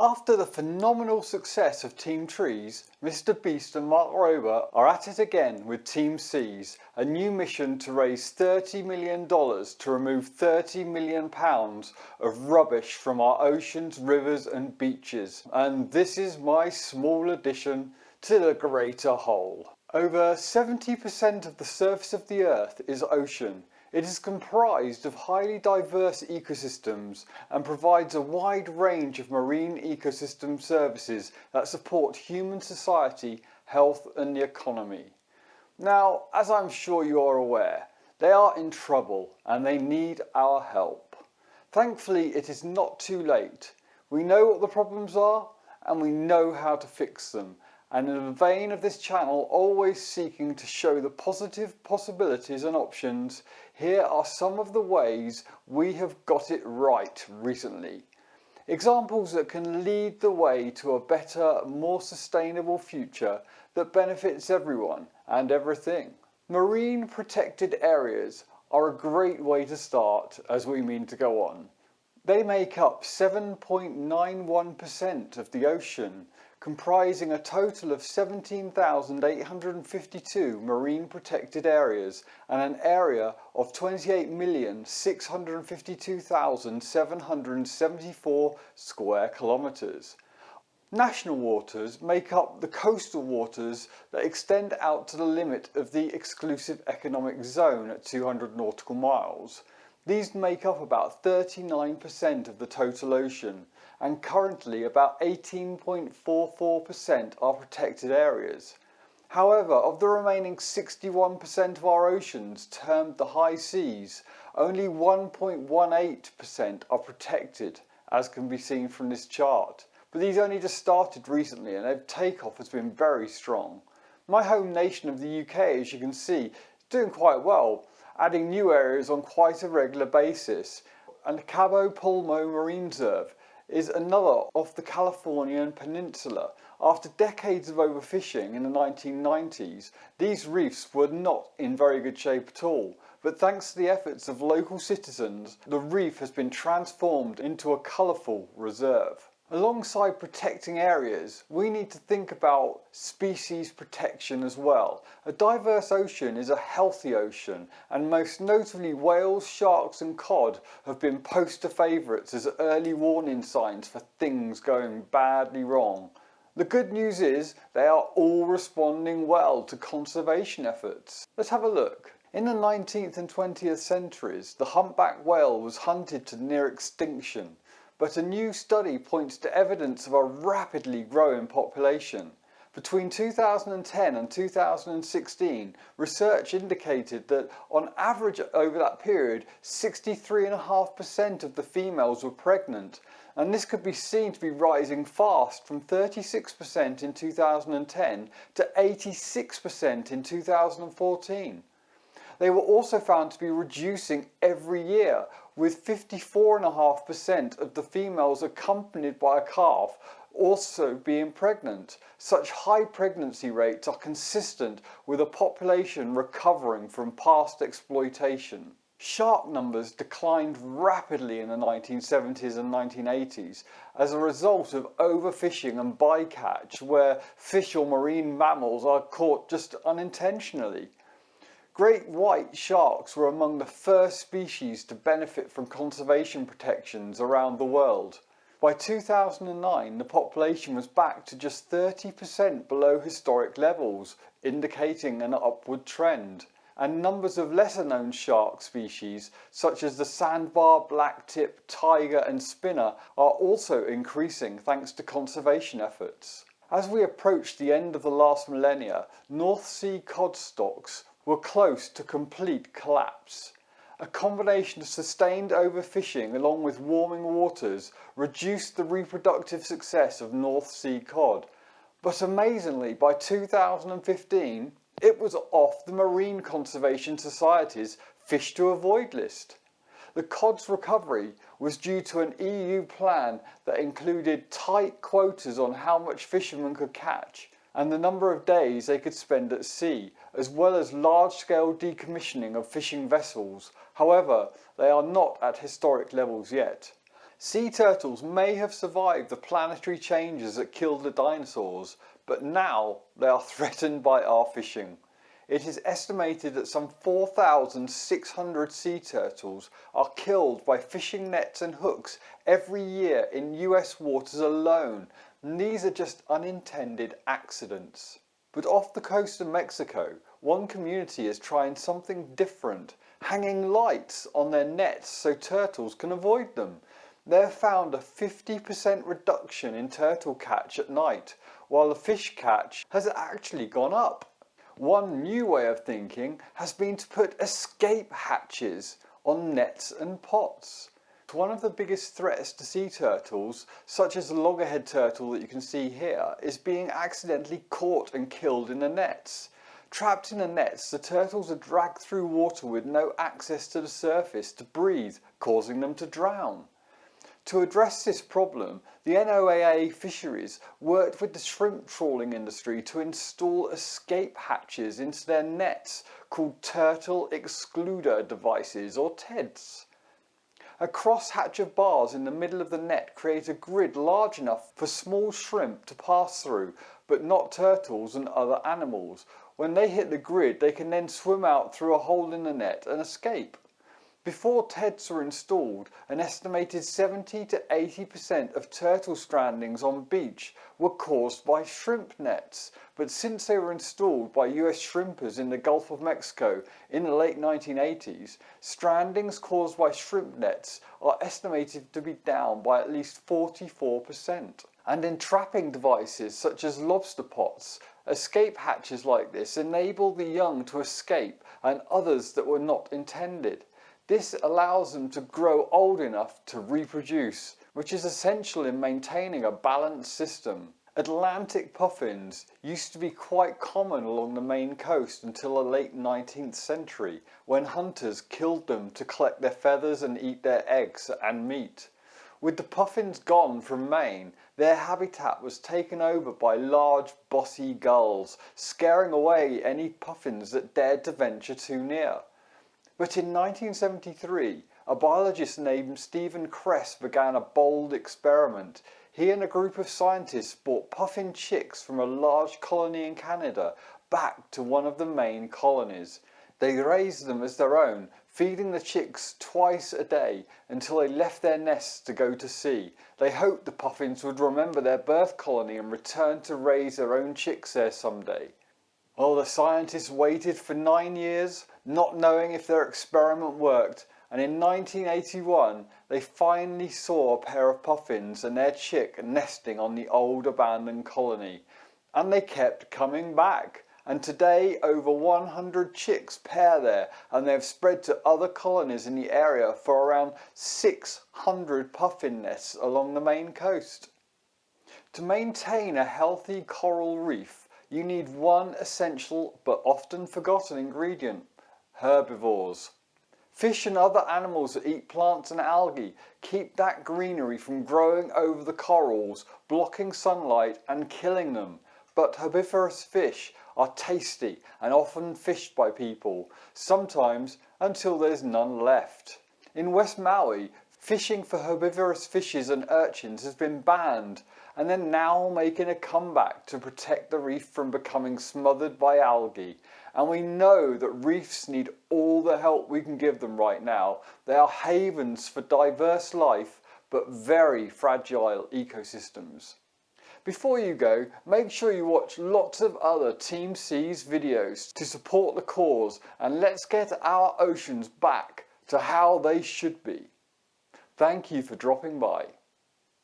After the phenomenal success of Team Trees, Mr Beast and Mark Rober are at it again with Team Seas, a new mission to raise $30 million to remove £30 million of rubbish from our oceans, rivers and beaches. And this is my small addition to the greater whole. Over 70% of the surface of the Earth is ocean. It is comprised of highly diverse ecosystems and provides a wide range of marine ecosystem services that support human society, health and the economy. Now, as I'm sure you are aware, they are in trouble and they need our help. Thankfully, it is not too late. We know what the problems are and we know how to fix them. And in the vein of this channel, always seeking to show the positive possibilities and options, here are some of the ways we have got it right recently. Examples that can lead the way to a better, more sustainable future that benefits everyone and everything. Marine protected areas are a great way to start as we mean to go on. They make up 7.91% of the ocean, comprising a total of 17,852 marine protected areas and an area of 28,652,774 square kilometres. National waters make up the coastal waters that extend out to the limit of the exclusive economic zone at 200 nautical miles. These make up about 39% of the total ocean, and currently about 18.44% are protected areas. However, of the remaining 61% of our oceans termed the high seas, only 1.18% are protected, as can be seen from this chart. But these only just started recently and their takeoff has been very strong. My home nation of the UK, as you can see, is doing quite well, adding new areas on quite a regular basis. And Cabo Pulmo Marine Reserve is another off the Californian peninsula. After decades of overfishing in the 1990s, these reefs were not in very good shape at all. But thanks to the efforts of local citizens, the reef has been transformed into a colourful reserve. Alongside protecting areas, we need to think about species protection as well. A diverse ocean is a healthy ocean, and most notably whales, sharks and cod have been poster favourites as early warning signs for things going badly wrong. The good news is they are all responding well to conservation efforts. Let's have a look. In the 19th and 20th centuries, the humpback whale was hunted to near extinction. But a new study points to evidence of a rapidly growing population. Between 2010 and 2016, research indicated that on average over that period, 63.5% of the females were pregnant, and this could be seen to be rising fast from 36% in 2010 to 86% in 2014. They were also found to be reducing every year, with 54.5% of the females accompanied by a calf also being pregnant. Such high pregnancy rates are consistent with a population recovering from past exploitation. Shark numbers declined rapidly in the 1970s and 1980s as a result of overfishing and bycatch, where fish or marine mammals are caught just unintentionally. Great white sharks were among the first species to benefit from conservation protections around the world. By 2009, the population was back to just 30% below historic levels, indicating an upward trend. And numbers of lesser known shark species, such as the sandbar, blacktip, tiger and spinner, are also increasing thanks to conservation efforts. As we approach the end of the last millennia, North Sea cod stocks were close to complete collapse. A combination of sustained overfishing along with warming waters reduced the reproductive success of North Sea cod. But amazingly, by 2015, it was off the Marine Conservation Society's Fish to Avoid list. The cod's recovery was due to an EU plan that included tight quotas on how much fishermen could catch and the number of days they could spend at sea, as well as large-scale decommissioning of fishing vessels. However, they are not at historic levels yet. Sea turtles may have survived the planetary changes that killed the dinosaurs, but now they are threatened by our fishing. It is estimated that some 4,600 sea turtles are killed by fishing nets and hooks every year in US waters alone, and these are just unintended accidents. But off the coast of Mexico, one community is trying something different, hanging lights on their nets so turtles can avoid them. They have found a 50% reduction in turtle catch at night, while the fish catch has actually gone up. One new way of thinking has been to put escape hatches on nets and pots. One of the biggest threats to sea turtles, such as the loggerhead turtle that you can see here, is being accidentally caught and killed in the nets. Trapped in the nets, the turtles are dragged through water with no access to the surface to breathe, causing them to drown. To address this problem, the NOAA Fisheries worked with the shrimp trawling industry to install escape hatches into their nets called Turtle Excluder Devices, or TEDs. A cross-hatch of bars in the middle of the net create a grid large enough for small shrimp to pass through, but not turtles and other animals. When they hit the grid, they can then swim out through a hole in the net and escape. Before TEDs were installed, an estimated 70 to 80% of turtle strandings on beach were caused by shrimp nets, but since they were installed by US shrimpers in the Gulf of Mexico in the late 1980s, strandings caused by shrimp nets are estimated to be down by at least 44%. And in trapping devices such as lobster pots, escape hatches like this enable the young to escape and others that were not intended. This allows them to grow old enough to reproduce, which is essential in maintaining a balanced system. Atlantic puffins used to be quite common along the Maine coast until the late 19th century, when hunters killed them to collect their feathers and eat their eggs and meat. With the puffins gone from Maine, their habitat was taken over by large bossy gulls, scaring away any puffins that dared to venture too near. But in 1973, a biologist named Stephen Kress began a bold experiment. He and a group of scientists brought puffin chicks from a large colony in Canada back to one of the main colonies. They raised them as their own, feeding the chicks twice a day until they left their nests to go to sea. They hoped the puffins would remember their birth colony and return to raise their own chicks there someday. Well, the scientists waited for 9 years, not knowing if their experiment worked, and in 1981 they finally saw a pair of puffins and their chick nesting on the old abandoned colony. And they kept coming back, and today over 100 chicks pair there, and they have spread to other colonies in the area for around 600 puffin nests along the Maine coast. To maintain a healthy coral reef, you need one essential but often forgotten ingredient: herbivores. Fish and other animals that eat plants and algae keep that greenery from growing over the corals, blocking sunlight and killing them. But herbivorous fish are tasty and often fished by people, sometimes until there's none left. In West Maui, fishing for herbivorous fishes and urchins has been banned, and they're now making a comeback to protect the reef from becoming smothered by algae. And we know that reefs need all the help we can give them right now. They are havens for diverse life, but very fragile ecosystems. Before you go, make sure you watch lots of other Team Seas videos to support the cause, and let's get our oceans back to how they should be. Thank you for dropping by.